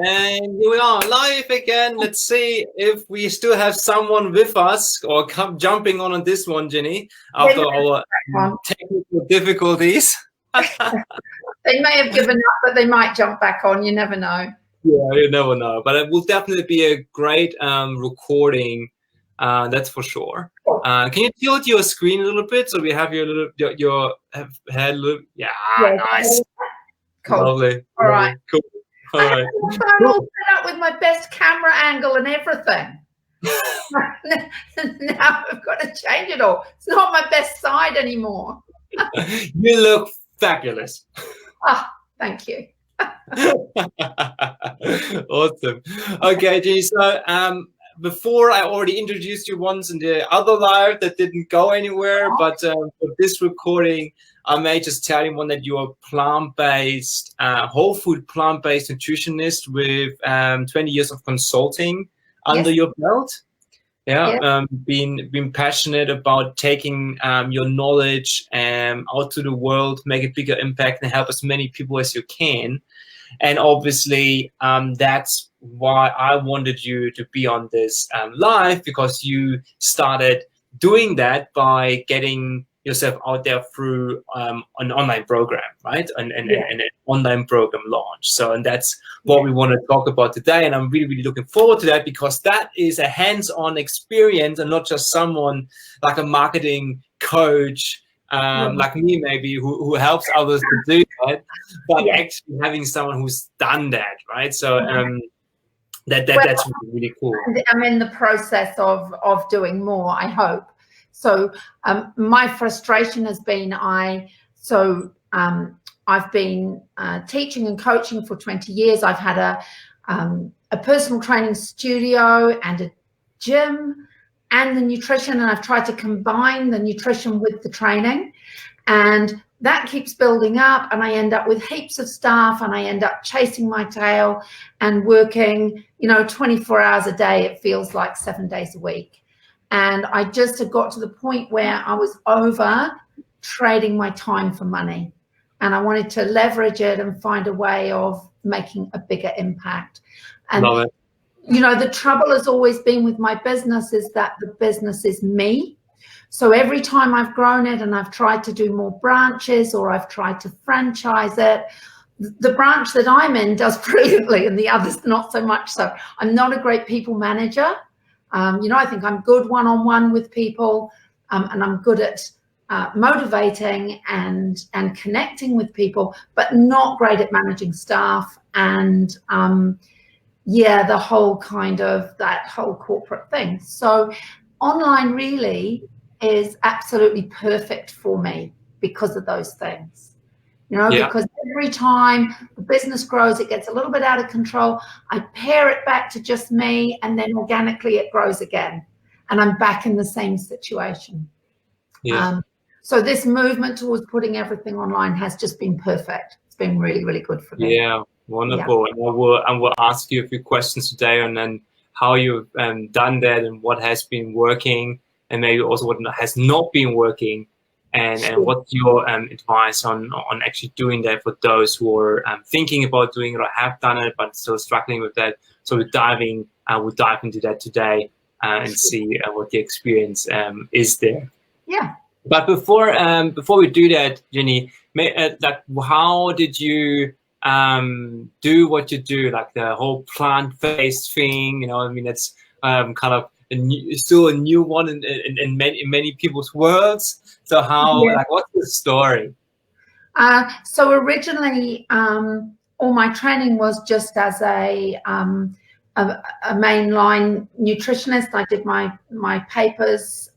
And here we are live again. Let's see if we still have someone with us or jumping on this one, Ginny, after our technical difficulties. They may have given up, but they might jump back on. You never know. Yeah, you never know. But it will definitely be a great recording. That's for sure. Can you tilt your screen a little bit so we have your head? Yeah, nice. Cool. Lovely. All right. Cool. All right. I'm all set up with my best camera angle and everything. Now I've got to change it all. It's not my best side anymore. You look fabulous. Thank you. Awesome. Okay, Ginny. So before I already introduced you once in the other live that didn't go anywhere, but for this recording, I may just tell you that you're a plant-based, whole food plant-based nutritionist with 20 years of consulting under your belt. Being passionate about taking your knowledge out to the world, make a bigger impact, and help as many people as you can. And obviously, that's why I wanted you to be on this live, because you started doing that by getting yourself out there through an online program, right? And an online program launch. So, and that's what we want to talk about today. And I'm really, really looking forward to that, because that is a hands-on experience and not just someone like a marketing coach like me, maybe, who helps others to do that, but actually having someone who's done that, right? So that's really cool. I'm in the process of doing more, I hope. So my frustration has been I've been teaching and coaching for 20 years. I've had a personal training studio and a gym and the nutrition, and I've tried to combine the nutrition with the training, and that keeps building up, and I end up with heaps of staff, and I end up chasing my tail and working, 24 hours a day. It feels like 7 days a week. And I just had got to the point where I was over trading my time for money, and I wanted to leverage it and find a way of making a bigger impact. And love it. The trouble has always been with my business is that the business is me. So every time I've grown it and I've tried to do more branches or I've tried to franchise it, the branch that I'm in does brilliantly and the others not so much so. I'm not a great people manager. I think I'm good one-on-one with people, and I'm good at motivating and connecting with people, but not great at managing staff and the whole that whole corporate thing. So online really is absolutely perfect for me because of those things, because every time the business grows, it gets a little bit out of control. I pare it back to just me, and then organically it grows again, and I'm back in the same situation. So this movement towards putting everything online has just been perfect. It's been really, really good for me. Yeah, wonderful. And I will ask you a few questions today, and then how you've done that and what has been working, and maybe also what has not been working, and what's your advice on actually doing that for those who are thinking about doing it or have done it but still struggling with that. So we'll dive into that today and see what the experience is there. Yeah. But before we do that, Ginny, how did you do what you do, like the whole plant-based thing? It's kind of still a new one in many people's worlds. So what's the story? So originally, all my training was just as a mainline nutritionist. I did my papers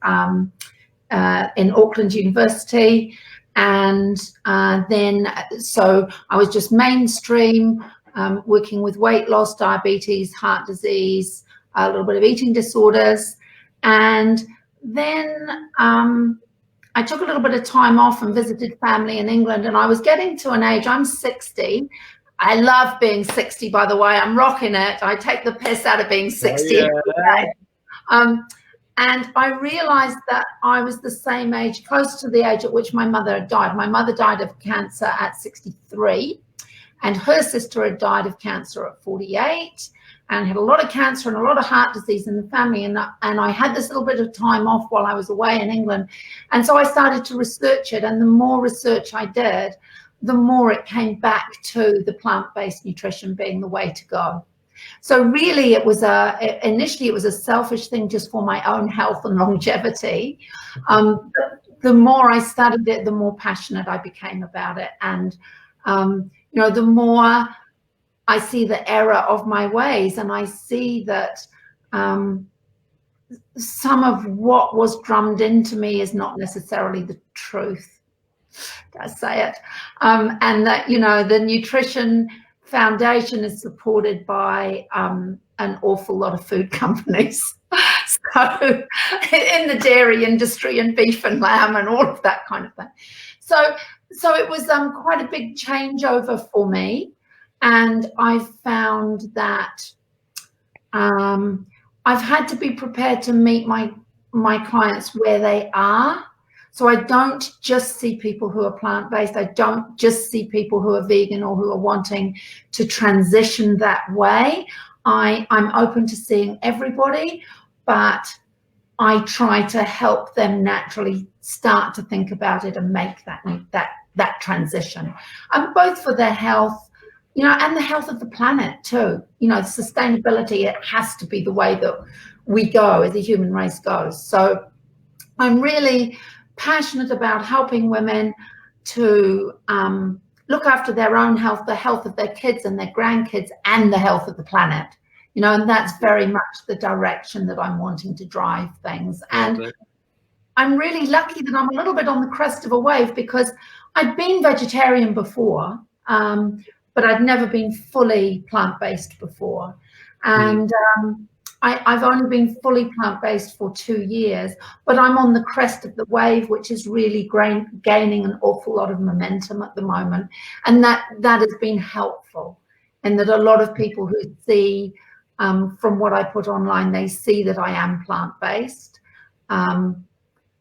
in Auckland University, and then so I was just mainstream, working with weight loss, diabetes, heart disease, a little bit of eating disorders, and then I took a little bit of time off and visited family in England, and I was getting to an age, I'm 60. I love being 60, by the way. I'm rocking it. I take the piss out of being 60. And I realized that I was the same age, close to the age at which my mother had died. My mother died of cancer at 63. and her sister had died of cancer at 48 and had a lot of cancer and a lot of heart disease in the family, and I had this little bit of time off while I was away in England, and so I started to research it, and the more research I did, the more it came back to the plant-based nutrition being the way to go. So really initially it was a selfish thing just for my own health and longevity. But the more I studied it, the more passionate I became about it. And, the more I see the error of my ways, and I see that some of what was drummed into me is not necessarily the truth. Did I say it? And that, the Nutrition Foundation is supported by an awful lot of food companies. So in the dairy industry and beef and lamb and all of that kind of thing. So it was quite a big changeover for me. And I found that I've had to be prepared to meet my clients where they are. So I don't just see people who are plant-based. I don't just see people who are vegan or who are wanting to transition that way. I'm open to seeing everybody, but I try to help them naturally start to think about it and make that transition, both for their health, and the health of the planet too. Sustainability, it has to be the way that we go as the human race goes. So I'm really passionate about helping women to look after their own health, the health of their kids and their grandkids, and the health of the planet. And that's very much the direction that I'm wanting to drive things. And I'm really lucky that I'm a little bit on the crest of a wave, because I'd been vegetarian before, but I'd never been fully plant-based before. And I've only been fully plant-based for 2 years, but I'm on the crest of the wave, which is really gaining an awful lot of momentum at the moment. And that has been helpful, and that a lot of people who see, from what I put online, they see that I am plant-based.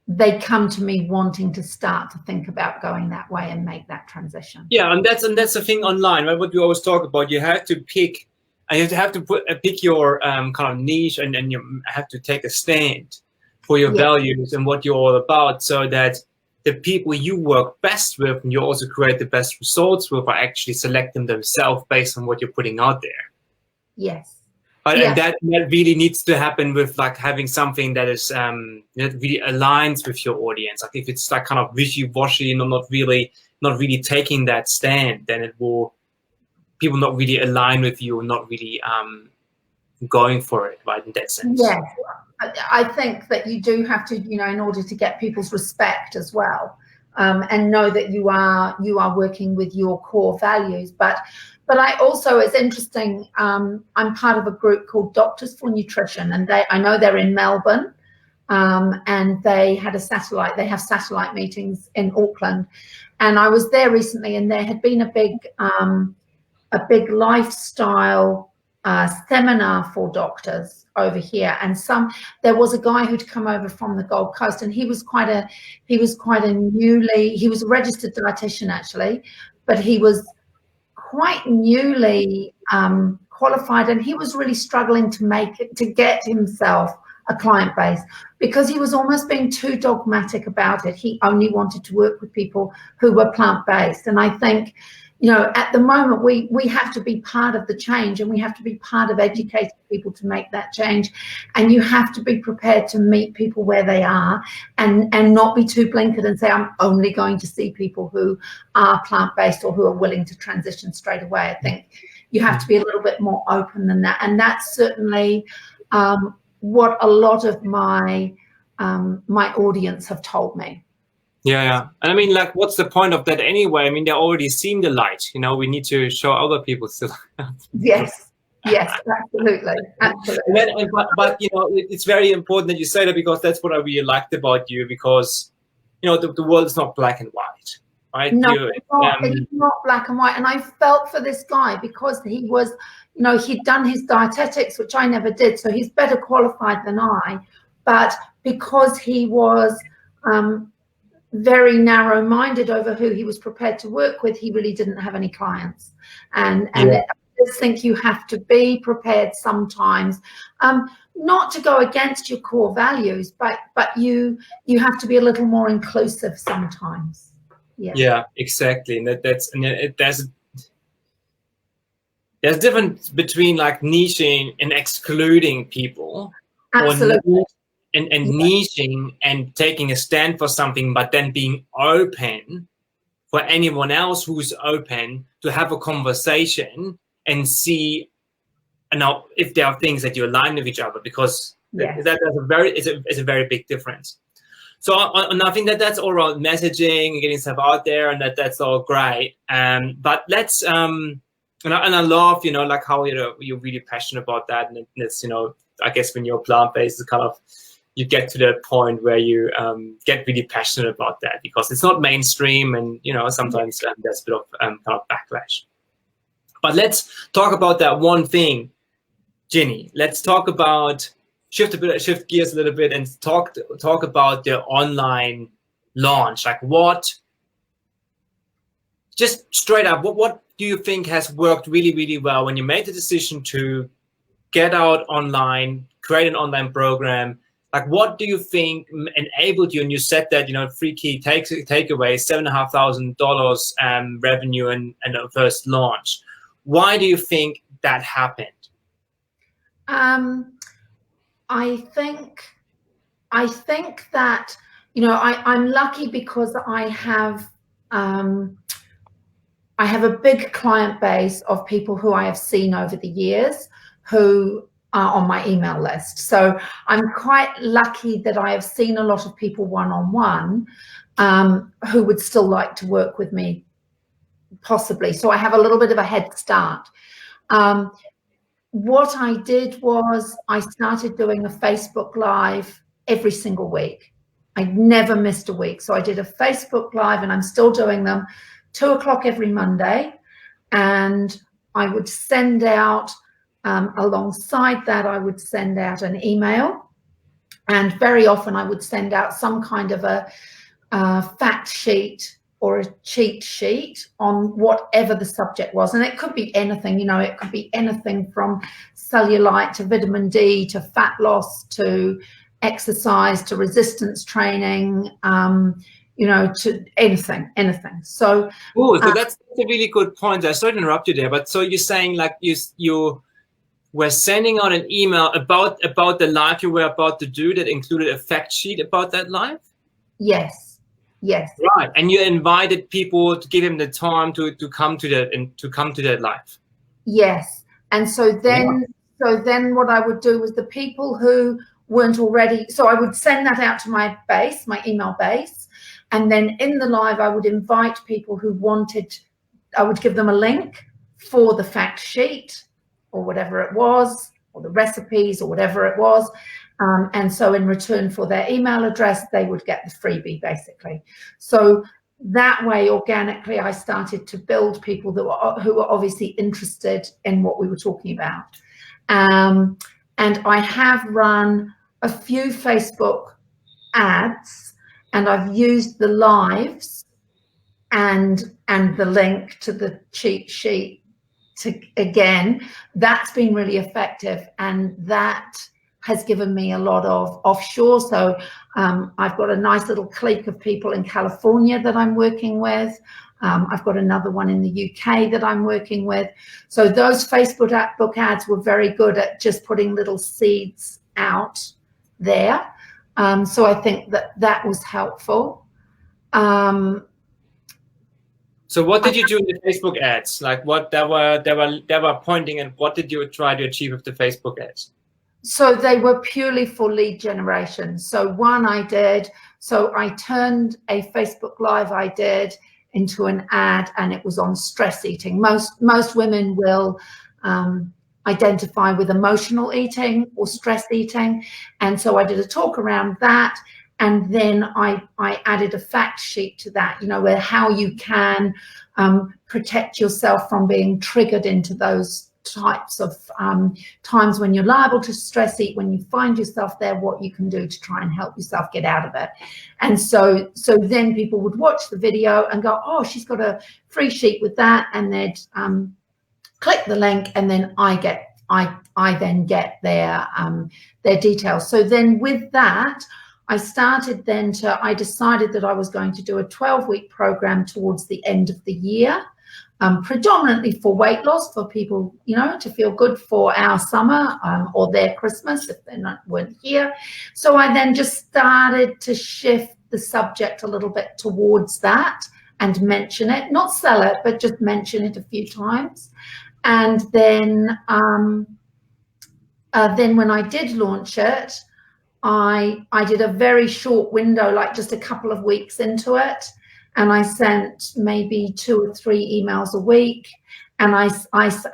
They come to me wanting to start to think about going that way and make that transition. Yeah, and that's the thing online, right? What we always talk about, you have to pick. And you have to pick your kind of niche, and you have to take a stand for your values and what you're all about, so that the people you work best with and you also create the best results with are actually selecting themselves based on what you're putting out there. Yes. And that really needs to happen with like having something that is that really aligns with your audience. Like if it's like kind of wishy-washy and not really taking that stand, then it will. People not really align with you, not really going for it, right, in that sense. Yes, I think that you do have to, in order to get people's respect as well, and know that you are working with your core values. But I also, it's interesting, I'm part of a group called Doctors for Nutrition, and I know they're in Melbourne, and they have satellite meetings in Auckland, and I was there recently, and there had been a big lifestyle seminar for doctors over here, and there was a guy who'd come over from the Gold Coast, and he was a registered dietitian actually, but he was quite newly qualified, and he was really struggling to get himself a client base, because he was almost being too dogmatic about it. He only wanted to work with people who were plant-based, and I think, at the moment, we have to be part of the change, and we have to be part of educating people to make that change. And you have to be prepared to meet people where they are, and not be too blinkered and say, I'm only going to see people who are plant-based or who are willing to transition straight away. I think you have to be a little bit more open than that. And that's certainly what a lot of my audience have told me. Yeah. And I mean, like, what's the point of that anyway? I mean, they're already seeing the light. We need to show other people still. Yes, absolutely. But it's very important that you say that, because that's what I really liked about you, because, the world is not black and white, right? No, it's not black and white. And I felt for this guy, because he was, he'd done his dietetics, which I never did, so he's better qualified than I. But because he was very narrow-minded over who he was prepared to work with, he really didn't have any clients. And I just think you have to be prepared sometimes, not to go against your core values, but you have to be a little more inclusive sometimes. Yeah, exactly. And there's a difference between like niching and excluding people. Absolutely. And niching and taking a stand for something, but then being open for anyone else who's open to have a conversation and see, now, if there are things that you align with each other, because it's a very big difference. So I think that's all around messaging and getting stuff out there, and that's all great. But let's and I love, like how you're really passionate about that, and it's, I guess when you're plant-based, it's kind of, you get to the point where you get really passionate about that, because it's not mainstream, and sometimes there's a bit of kind of backlash. But let's talk about that one thing, Ginny. Let's talk about shift gears a little bit and talk about the online launch. Like, just straight up, what do you think has worked really, really well when you made the decision to get out online, create an online program? Like, what do you think enabled you? And you said that, 3 key takeaways, $7,500 revenue and a first launch. Why do you think that happened? I think that, I'm lucky because I have a big client base of people who I have seen over the years who are on my email list. So I'm quite lucky that I have seen a lot of people one-on-one who would still like to work with me, possibly. So I have a little bit of a head start. What I did was I started doing a Facebook Live every single week. I never missed a week. So I did a Facebook Live, and I'm still doing them 2 o'clock every Monday. And I would send out, alongside that, I would send out an email. And very often I would send out some kind of a fact sheet or a cheat sheet on whatever the subject was. And it could be anything, it could be anything from cellulite to vitamin D to fat loss to exercise to resistance training, to anything. So, so that's a really good point. I sorry to interrupt you there, but so you're saying like you were sending out an email about the live you were about to do that included a fact sheet about that live? Yes. Right, and you invited people to give him the time to come to that live. Yes, and so then what I would do was the people who weren't already, so I would send that out to my email base, and then in the live I would invite people who wanted, I would give them a link for the fact sheet or whatever it was, or the recipes or whatever it was. And so in return for their email address, they would get the freebie, basically. So that way, organically, I started to build people who were obviously interested in what we were talking about. And I have run a few Facebook ads, and I've used the lives and the link to the cheat sheet that's been really effective, and that has given me a lot of offshore. So I've got a nice little clique of people in California that I'm working with. I've got another one in the UK that I'm working with. So those Facebook ads were very good at just putting little seeds out there. So I think that was helpful. So what did you do in the Facebook ads? Like what they were pointing, and what did you try to achieve with the Facebook ads? So they were purely for lead generation. So one I turned a Facebook Live I did into an ad, and it was on stress eating. Most women will identify with emotional eating or stress eating. And so I did a talk around that. And then I added a fact sheet to that, where how you can protect yourself from being triggered into those types of times when you're liable to stress eat, when you find yourself there, what you can do to try and help yourself get out of it. And so then people would watch the video and go, oh, she's got a free sheet with that, and they'd click the link, and then I then get their details. So then with that, I decided that I was going to do a 12-week program towards the end of the year, predominantly for weight loss, for people, you know, to feel good for our summer or their Christmas if they weren't here. So I then just started to shift the subject a little bit towards that and mention it, not sell it, but just mention it a few times. And then when I did launch it, I did a very short window, like just a couple of weeks into it, and I sent maybe 2 or 3 emails a week, and I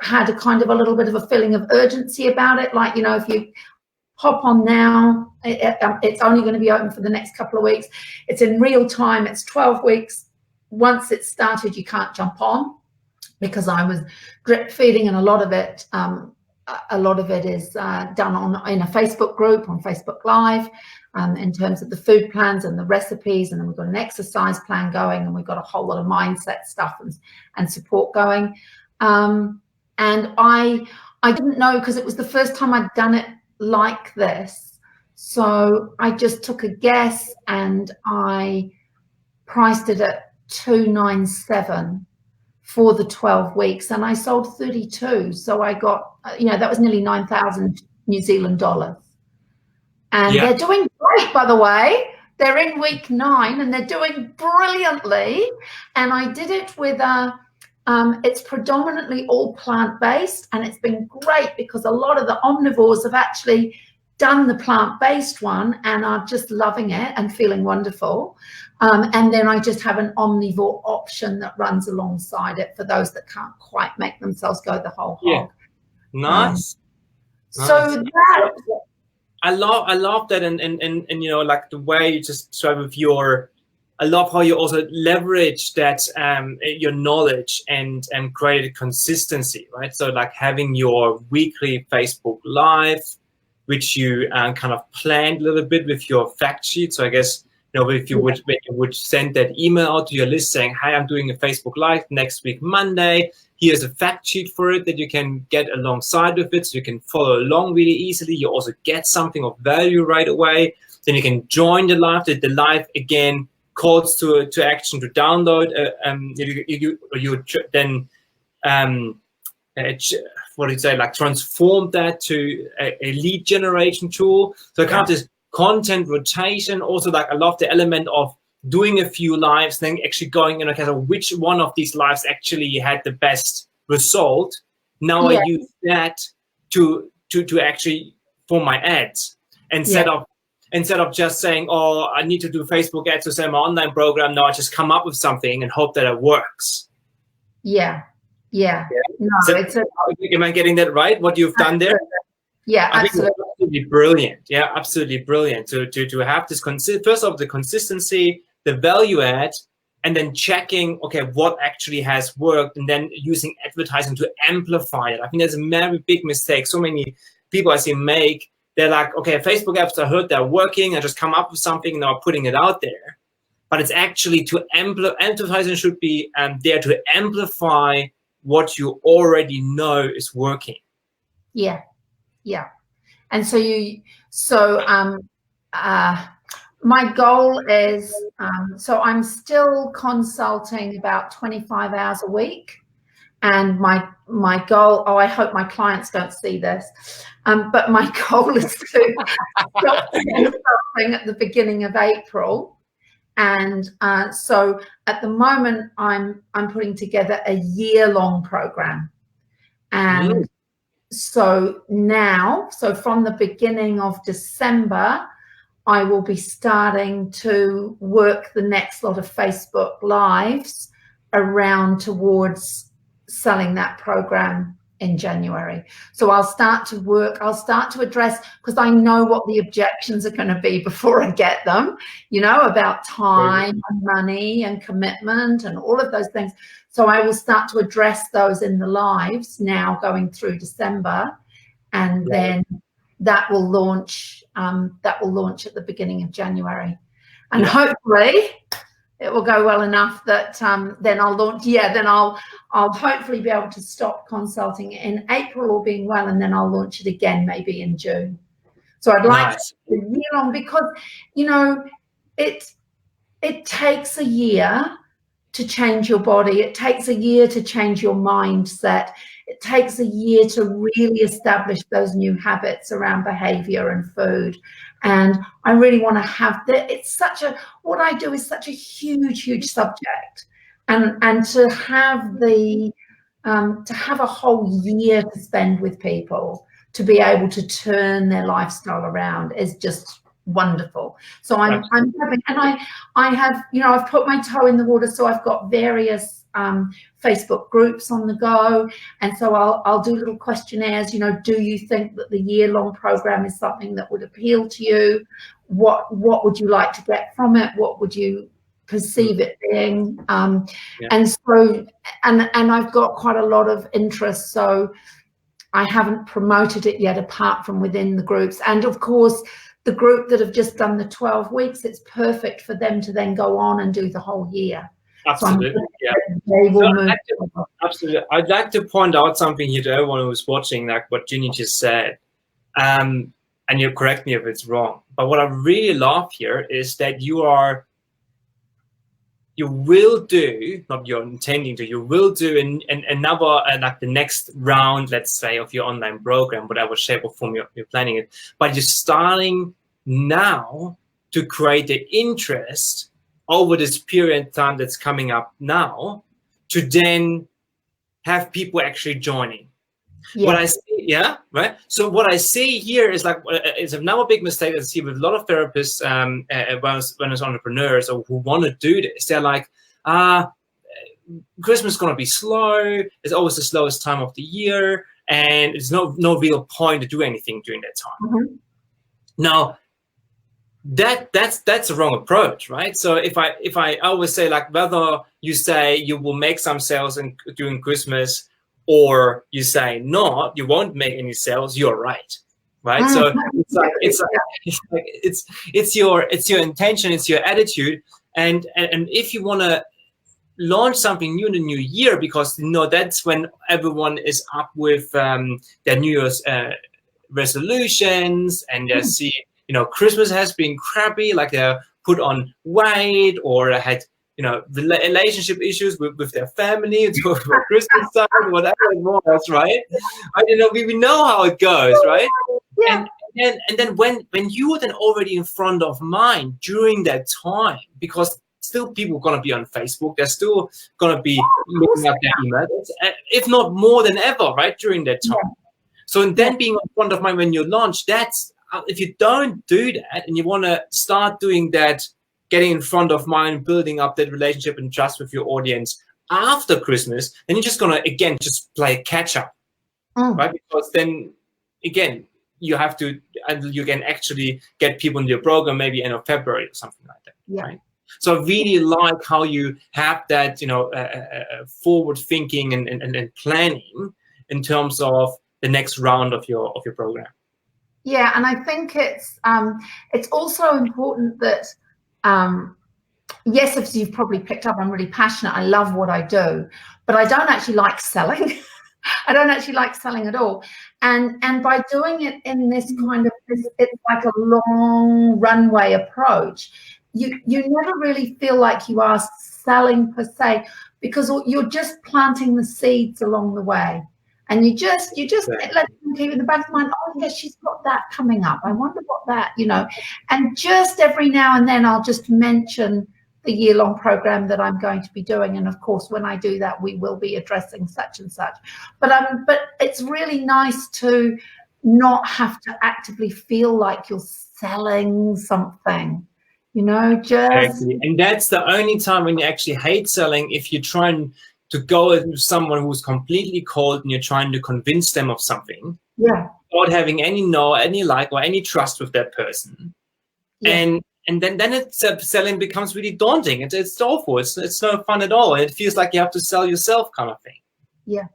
had a kind of a little bit of a feeling of urgency about it, like, you know, if you hop on now, it's only going to be open for the next couple of weeks. It's in real time. It's 12 weeks. Once it's started, you can't jump on, because I was drip feeding, and a lot of it is done in a Facebook group, on Facebook Live, in terms of the food plans and the recipes, and then we've got an exercise plan going, and we've got a whole lot of mindset stuff and support going. And I didn't know, because it was the first time I'd done it like this, so I just took a guess and I priced it at $297 for the 12 weeks, and I sold 32. So I got, you know, that was nearly 9,000 New Zealand dollars. And they're doing great, by the way. They're in week 9 and they're doing brilliantly. And I did it with it's predominantly all plant-based, and it's been great because a lot of the omnivores have actually done the plant-based one and are just loving it and feeling wonderful. And then I just have an omnivore option that runs alongside it for those that can't quite make themselves go the whole hog. Yeah. Nice. So that, I love that, and you know, like the way you just sort of I love how you also leverage that your knowledge and create consistency, right? So like having your weekly Facebook Live, which you kind of planned a little bit with your fact sheet. So I guess, you know, when you would send that email out to your list saying, "Hi, I'm doing a Facebook Live next week, Monday. Here's a fact sheet for it that you can get alongside with it, so you can follow along really easily. You also get something of value right away. Then you can join the live. The live again calls to action to download. You then what do you say? Like transform that to a lead generation tool. So kind of this content rotation. Also, like I love the element of doing a few lives, then actually going, you know, kind of which one of these lives actually had the best result. Now I use that to actually for my ads, instead of just saying, oh, I need to do Facebook ads to sell my online program. No, I just come up with something and hope that it works. Yeah. No, am I getting that right? What you've done there? Yeah, I absolutely. think it's absolutely brilliant. Yeah, absolutely brilliant to have this first of the consistency, the value add, and then checking, okay, what actually has worked, and then using advertising to amplify it. I think that's a very big mistake. So many people I see make, they're like, okay, Facebook ads, I heard they're working, I just come up with something and I'm putting it out there. But it's actually to advertising should be there to amplify what you already know is working. Yeah. And so my goal is, so I'm still consulting about 25 hours a week, and my goal, I hope my clients don't see this, but my goal is to stop something at the beginning of April. And so at the moment I'm putting together a year-long program, and so from the beginning of December, I will be starting to work the next lot of Facebook Lives around towards selling that program in January. So I'll start to address, because I know what the objections are going to be before I get them, about time and money and commitment and all of those things. So I will start to address those in the lives now going through December, and then that will launch at the beginning of January. And hopefully it will go well enough that then I'll launch. Then I'll hopefully be able to stop consulting in April, all being well, and then I'll launch it again maybe in June. So I'd like a year long, because it takes a year to change your body. It takes a year to change your mindset. It takes a year to really establish those new habits around behavior and food. And I really want to have that. What I do is such a huge subject. And to have a whole year to spend with people, to be able to turn their lifestyle around, is just wonderful. So I'm having, and I have, I've put my toe in the water. So I've got various Facebook groups on the go, and so I'll do little questionnaires. Do you think that the year-long program is something that would appeal to you? What would you like to get from it? What would you perceive it being? And so and I've got quite a lot of interest. So I haven't promoted it yet, apart from within the groups. And of course, the group that have just done the 12 weeks, it's perfect for them to then go on and do the whole year. Absolutely, absolutely. I'd like to point out something here to everyone who's watching, like what Ginny just said. And you correct me if it's wrong. But what I really love here is that you will do, not you're intending to, you will do another, like the next round, let's say, of your online program, whatever shape or form you're planning it. But you're starting now to create the interest over this period of time that's coming up now, to then have people actually joining. What I see, So what I see here is it's another big mistake I see with a lot of therapists, wellness entrepreneurs, or who want to do this. They're like, Christmas is going to be slow. It's always the slowest time of the year, and there's no real point to do anything during that time. Now, that's a wrong approach, right? So if I always say, like, whether you say you will make some sales during Christmas, or you say not, you won't make any sales, you're right? So it's your intention, it's your attitude, and if you want to launch something new in the new year, because that's when everyone is up with their New Year's resolutions, and they see Christmas has been crappy, like they're put on weight, or had relationship issues with their family for Christmas time, whatever it was, right? We know how it goes, right? And then when you are then already in front of mind during that time, because still people are going to be on Facebook, they're still going to be looking at their emails, if not more than ever, right, during that time. So then being in front of mind when you launch, that's, if you don't do that and you want to start doing that, getting in front of mind, building up that relationship and trust with your audience after Christmas, then you're just going to, again, just play catch up, right? Because then, again, you have to, and you can actually get people in your program maybe end of February or something like that, right? So I really like how you have that, forward thinking and planning in terms of the next round of your program. Yeah, and I think it's also important that, yes, as you've probably picked up, I'm really passionate. I love what I do, but I don't actually like selling. I don't actually like selling at all. And by doing it in this kind of, it's like a long runway approach, you never really feel like you are selling per se, because you're just planting the seeds along the way. And you just let them keep in the back of mind, oh, yes, she's got that coming up. I wonder what that, and just every now and then I'll just mention the year-long program that I'm going to be doing. And of course, when I do that, we will be addressing such and such. But it's really nice to not have to actively feel like you're selling something, just. Exactly. And that's the only time when you actually hate selling, if you try and to go with someone who's completely cold and you're trying to convince them of something, without having any like or any trust with that person, and then it's selling becomes really daunting. It's awful. It's no fun at all. It feels like you have to sell yourself, kind of thing. Yeah.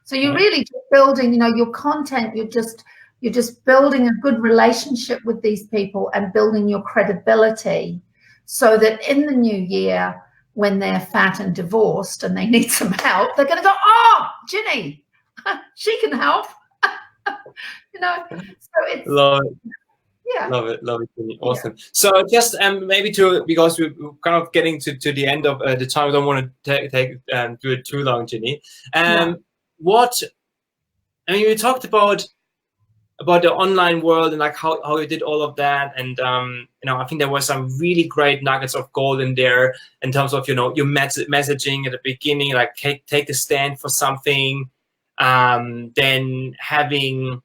So you're really just building, your content. You're just building a good relationship with these people and building your credibility, so that in the new year, when they're fat and divorced and they need some help, they're going to go, oh, Ginny, she can help. So it's Love it, Ginny. Awesome. So just maybe because we're kind of getting to the end of the time, I don't want to do it too long, Ginny. We talked about the online world and like how you did all of that, and I think there were some really great nuggets of gold in there in terms of your messaging at the beginning, like take a stand for something, then having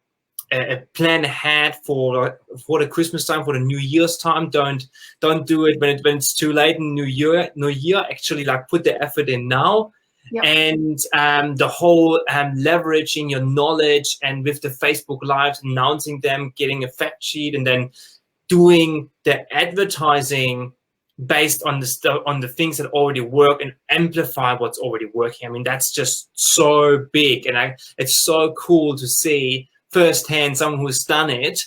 a plan ahead for the Christmas time, for the New Year's time. Don't do it when it's too late in New Year. Actually, like, put the effort in now. And the whole leveraging your knowledge, and with the Facebook Lives, announcing them, getting a fact sheet, and then doing the advertising based on the things that already work and amplify what's already working. I mean, that's just so big, and it's so cool to see firsthand someone who's done it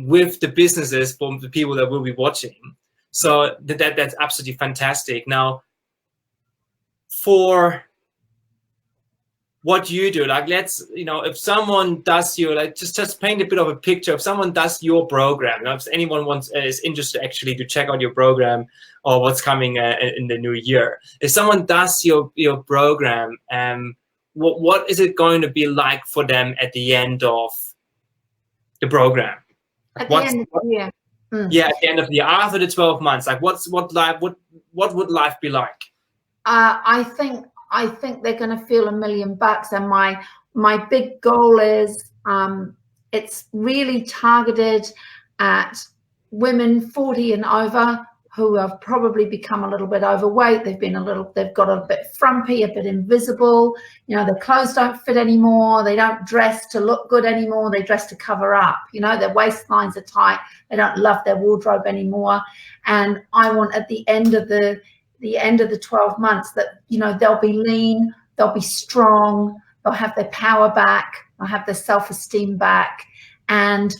with the businesses, from the people that will be watching. So that's absolutely fantastic. Now, for what you do, like, let's, if someone does just paint a bit of a picture. If someone does your program, if anyone is interested actually to check out your program or what's coming in the new year, if someone does your program, what is it going to be like for them at the end of the program? At the end of the year. Yeah, at the end of the year, after the 12 months, like what would life be like? I think they're going to feel $1 million, and my big goal is it's really targeted at women 40 and over who have probably become a little bit overweight. They've got a bit frumpy, a bit invisible. Their clothes don't fit anymore. They don't dress to look good anymore. They dress to cover up. Their waistlines are tight. They don't love their wardrobe anymore. And I want, at the end of the 12 months, that they'll be lean, they'll be strong, they'll have their power back, they'll have their self-esteem back, and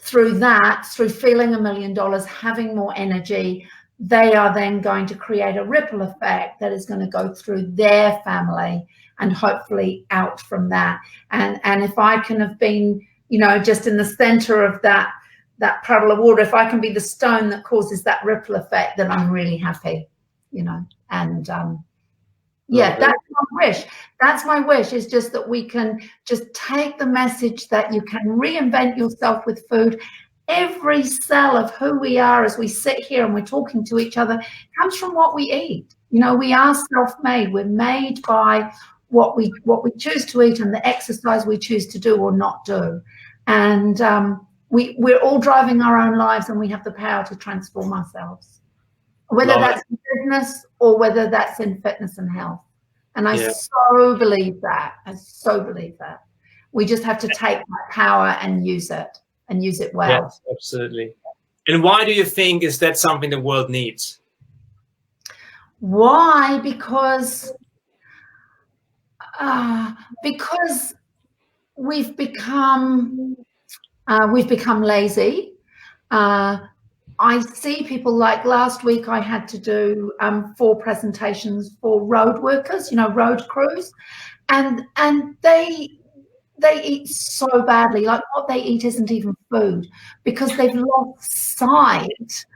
through feeling $1 million, having more energy, they are then going to create a ripple effect that is going to go through their family and hopefully out from that. And if I can have been just in the center of that puddle of water, if I can be the stone that causes that ripple effect, then I'm really happy. That's my wish. That's my wish, is just that we can just take the message that you can reinvent yourself with food. Every cell of who we are as we sit here and we're talking to each other comes from what we eat. We are self-made. We're made by what we choose to eat and the exercise we choose to do or not do. And we're all driving our own lives, and we have the power to transform ourselves, whether that's in business or whether that's in fitness and health. And I so believe that. We just have to take that power and use it well. Yes, absolutely. And why do you think is that something the world needs? Why? Because we've become lazy. I see people, like last week I had to do 4 presentations for road workers, road crews, and they eat so badly. Like, what they eat isn't even food, because they've lost sight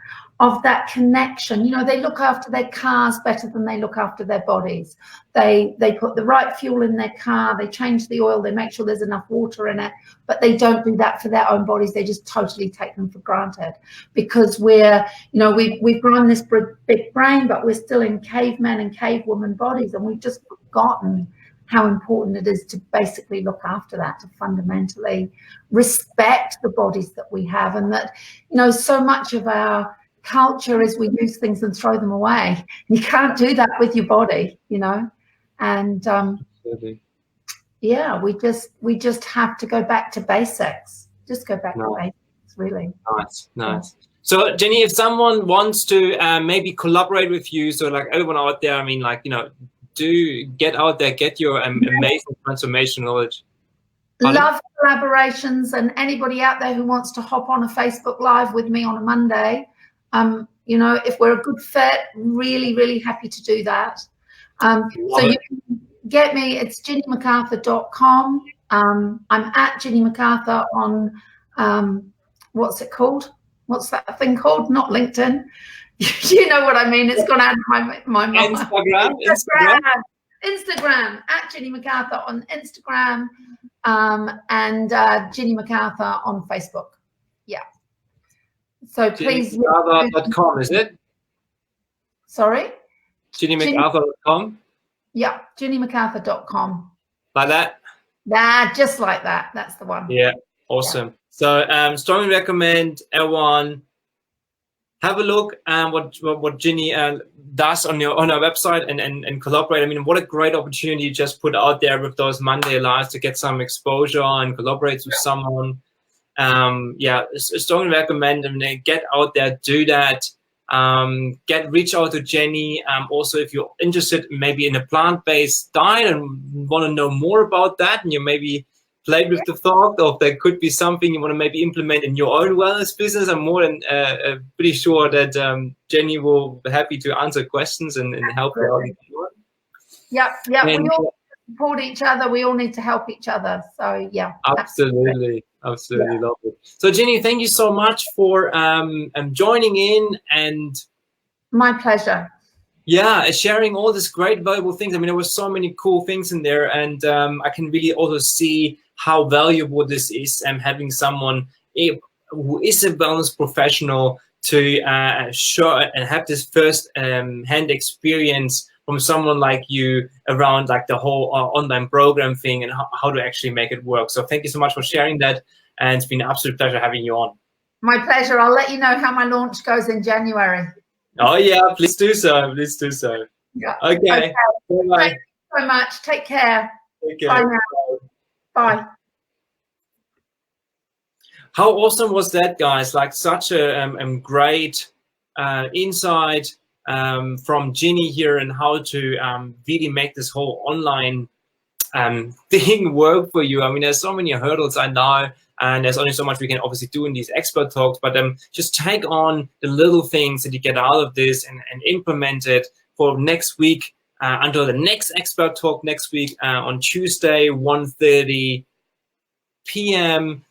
of that connection. They look after their cars better than they look after their bodies. They put the right fuel in their car, they change the oil, they make sure there's enough water in it, but they don't do that for their own bodies. They just totally take them for granted, because we've grown this big brain, but we're still in caveman and cavewoman bodies, and we've just forgotten how important it is to basically look after that, to fundamentally respect the bodies that we have. And that, so much of our culture is we use things and throw them away. You can't do that with your body, you know. And yeah, we just have to go back to basics. Just go back to basics, really. Nice. Yeah. So Jenny, if someone wants to maybe collaborate with you, so like everyone out there, I mean, like, you know, do get out there, get your amazing transformation knowledge. Love collaborations, and anybody out there who wants to hop on a Facebook Live with me on a Monday, you know, if we're a good fit, really, really happy to do that. So you can get me, it's ginnymcarthur.com. I'm at Ginny McArthur on, what's it called? What's that thing called? Not LinkedIn. You know what I mean? It's gone out of my mind. Instagram, at Ginny McArthur on Instagram, and Ginny McArthur on Facebook. Yeah. So please. GinnyMcArthur.com, is it? Sorry? GinnyMcArthur.com? Yeah, GinnyMcArthur.com. Like that? Nah, just like that. That's the one. Yeah, awesome. Yeah. So strongly recommend everyone have a look at what Ginny does on our website and collaborate. I mean, what a great opportunity you just put out there with those Monday Lives to get some exposure and collaborate with someone. Yeah, strongly recommend them. Get out there, do that. Reach out to Jenny. Also, if you're interested maybe in a plant-based diet and want to know more about that, and you maybe played with the thought of there could be something you want to maybe implement in your own wellness business, I'm more than pretty sure that Jenny will be happy to answer questions and help you out. Yeah. We all support each other. We all need to help each other. So yeah. Absolutely. Love it. So Jenny, thank you so much for joining in, and my pleasure. Yeah, sharing all these great valuable things. I mean, there were so many cool things in there, and I can really also see how valuable this is, and having someone who is a wellness professional to show and have this first hand experience from someone like you around like the whole online program thing and how to actually make it work. So thank you so much for sharing that, and it's been an absolute pleasure having you on. My pleasure. I'll let you know how my launch goes in January. Oh yeah, please do so. Please do so. Yeah. Okay. Bye. Thank you so much. Take care. Take care. Bye now. Bye. How awesome was that, guys? Like such a great insight from Ginny here, and how to really make this whole online thing work for you. I mean, there's so many hurdles, I know, and there's only so much we can obviously do in these expert talks, but just take on the little things that you get out of this and implement it for next week until the next expert talk next week on Tuesday, 1:30 p.m.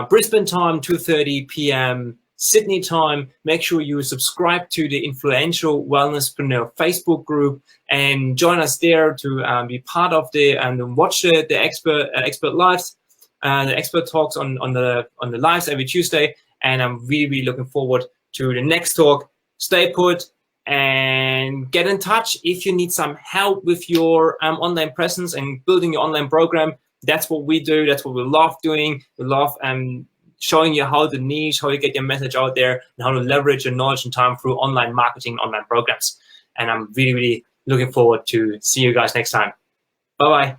Brisbane time, 2:30 p.m. Sydney time. Make sure you subscribe to the Influential Wellnesspreneur Facebook group and join us there to be part of the and watch the expert lives, the expert talks on the lives every Tuesday. And I'm really looking forward to the next talk. Stay put and get in touch if you need some help with your online presence and building your online program. That's what we do. That's what we love doing. We love showing you how to niche, how you get your message out there, and how to leverage your knowledge and time through online marketing, online programs. And I'm really looking forward to see you guys next time. Bye-bye.